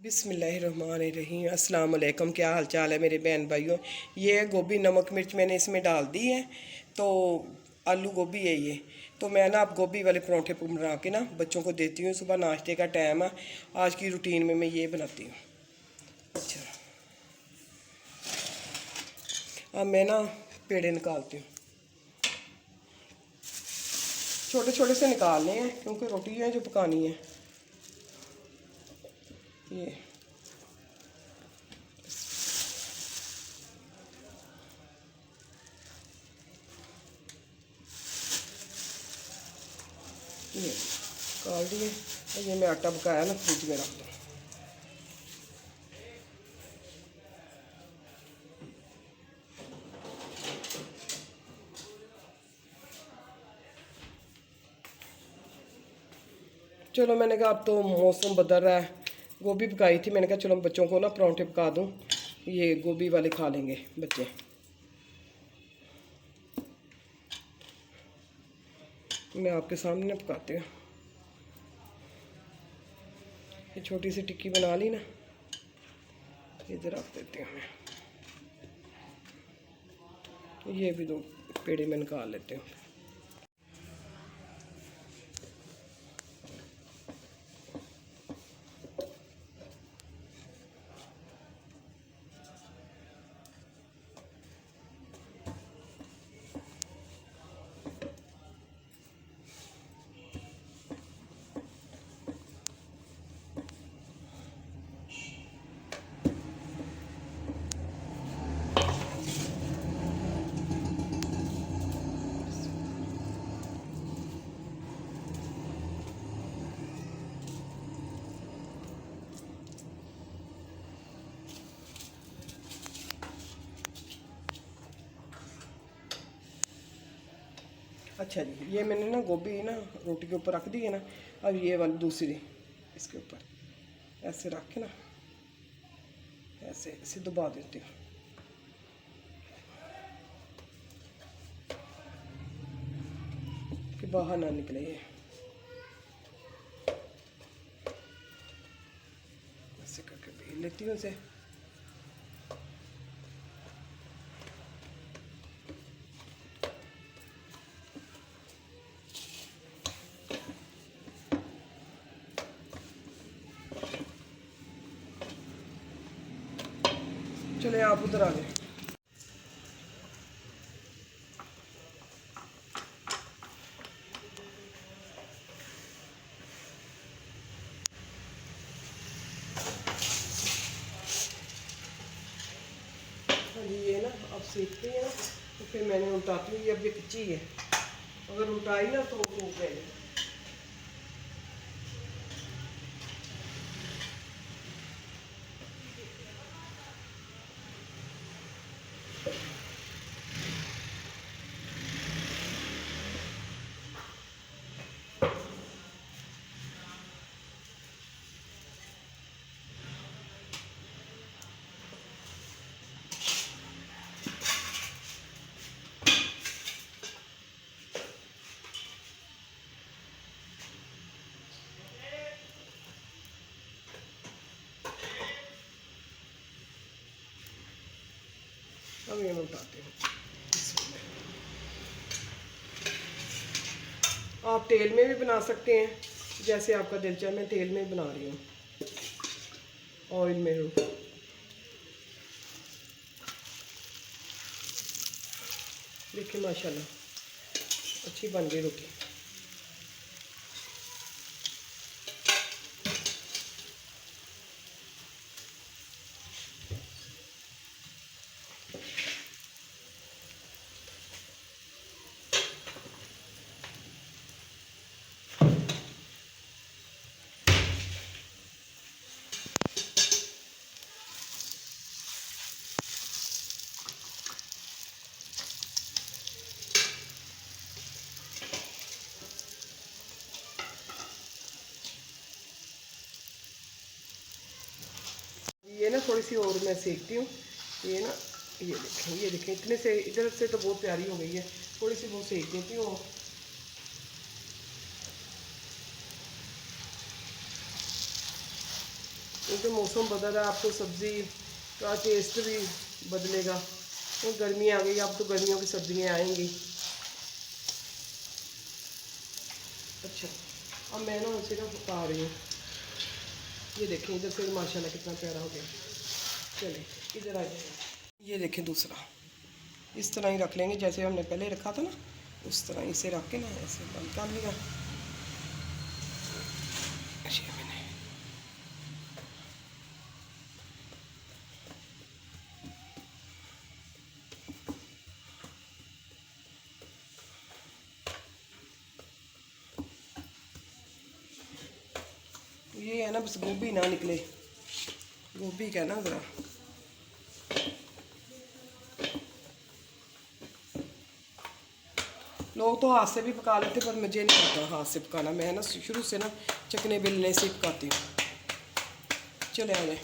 बिस्मिल्लाहिर्रहमानिर्रहीम। अस्सलाम वालेकुम। क्या हाल चाल है मेरे बहन भाइयों। ये है गोभी, नमक मिर्च मैंने इसमें डाल दी है। तो आलू गोभी है ये। तो मैं ना अब गोभी वाले पराठे बना के ना बच्चों को देती हूँ। सुबह नाश्ते का टाइम है, आज की रूटीन में मैं ये बनाती हूँ। अच्छा, अब मैं ना पेड़े निकालती हूँ। छोटे छोटे से निकालने हैं क्योंकि रोटी है जो पकानी है। ये ये निकाल दिए। और ये मैं आटा पकाया ना फ्रिज में रख दूँ। चलो, मैंने कहा अब तो मौसम बदल रहा है। गोभी पकाई थी, मैंने कहा चलो बच्चों को ना परांठे पका दूँ, ये गोभी वाले खा लेंगे बच्चे। मैं आपके सामने पकाती हूँ। ये छोटी सी टिक्की बना ली ना, इधर रख देती हूँ मैं। ये भी दो पेड़े में निकाल लेती हूँ। अच्छा जी, ये मैंने ना गोभी ना रोटी के ऊपर रख दी है ना। अब ये वाली दूसरी इसके ऊपर ऐसे रख के ना ऐसे ऐसे दबा देती हूँ कि बाहर ना निकले ये। ऐसे करके बेल लेती हूँ इसे। चले आप उधर आ गए। हाँ जी, ये ना अब सीखते हैं तो फिर मैंने उल्टाती हूँ। ये अभी कच्ची है, अगर उल्टाई ना तो टूट जाएगी। अब ये मैं उठाती हूँ। आप तेल में भी बना सकते हैं, जैसे आपका दिल चाहे। मैं तेल में बना रही हूँ, ऑयल में हूँ। देखिए माशाल्लाह अच्छी बन गई रोटी। ये ना थोड़ी सी और मैं सेकती हूँ। ये ना ये देखें इतने से इधर से तो बहुत प्यारी हो गई है। थोड़ी सी बहुत सेक देती हूँ। जैसे मौसम बदल रहा है, आपको सब्ज़ी का टेस्ट भी बदलेगा। तो गर्मी आ गई, अब तो गर्मियों की सब्जियाँ आएंगी। अच्छा, अब मैं ना उसे ना पका रही हूँ। ये देखें इधर से माशाल्लाह कितना प्यारा हो गया। चले इधर आ जाए। ये देखें दूसरा, इस तरह ही रख लेंगे जैसे हमने पहले रखा था ना, उस तरह इसे रख के ना ऐसे बंद कर लिया। ये है ना, बस गोभी ना निकले, गोभी का ना ज़रा। लोग तो हाथ से भी पका लेते, पर मुझे नहीं आता हाथ से पकाना। मैं ना शुरू से ना चकने बेलने से पकाती हूँ। चले आ जाए।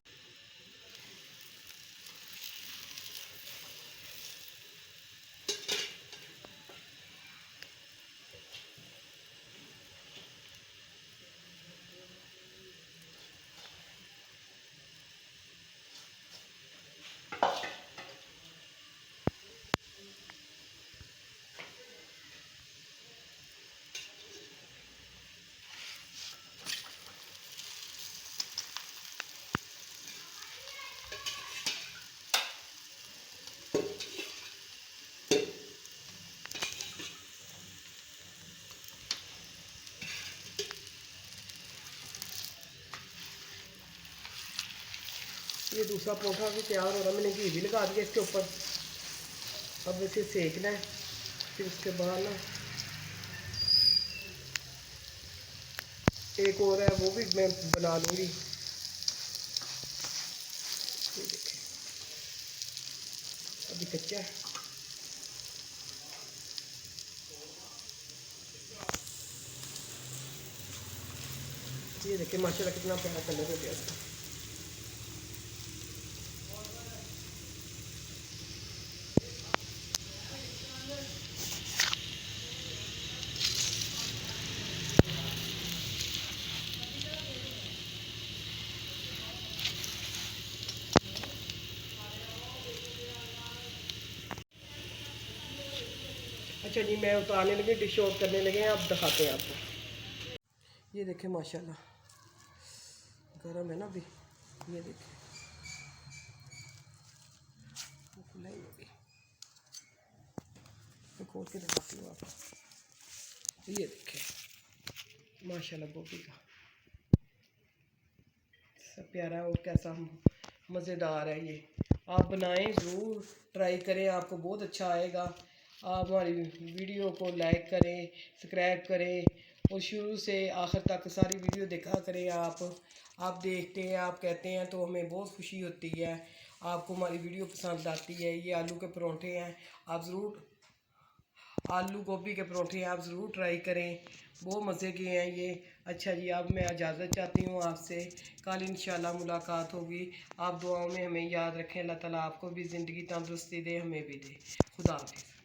ये दूसरा परोठा भी तैयार हो रहा है, मैंने घी भी लगा दिया इसके ऊपर। अब इसे सेकना है, फिर उसके बाद ना एक और है वो भी मैं बना लूँगी। ये देखें अभी कच्चा है। ये देखिए माशाल्लाह कितना प्यारा कलर हो गया इसका। अच्छा जी, मैं उतारने लगी, डिश आउट करने लगे हैं, अब दिखाते हैं आपको। ये देखें माशाल्लाह गरम है ना अभी। ये देखें खुला ही होगी, मैं खोल के दिखाती हूँ आपको। ये देखें माशाल्लाह गोभी का सब प्यारा और कैसा मज़ेदार है। ये आप बनाएं, ज़रूर ट्राई करें, आपको बहुत अच्छा आएगा। आप हमारी वीडियो को लाइक करें, सब्सक्राइब करें और शुरू से आखिर तक सारी वीडियो देखा करें। आप देखते हैं, आप कहते हैं तो हमें बहुत खुशी होती है। आपको हमारी वीडियो पसंद आती है। ये आलू के परोठे हैं, आप ज़रूर आलू गोभी के परोठे आप ज़रूर ट्राई करें, बहुत मज़े के हैं ये। अच्छा जी, अब मैं इजाज़त चाहती हूँ आपसे, कल इंशाल्लाह मुलाकात होगी। आप दुआओं में हमें याद रखें। अल्लाह ताला आपको भी ज़िंदगी तंदुरुस्ती दे, हमें भी दे। खुदा हाफिज़।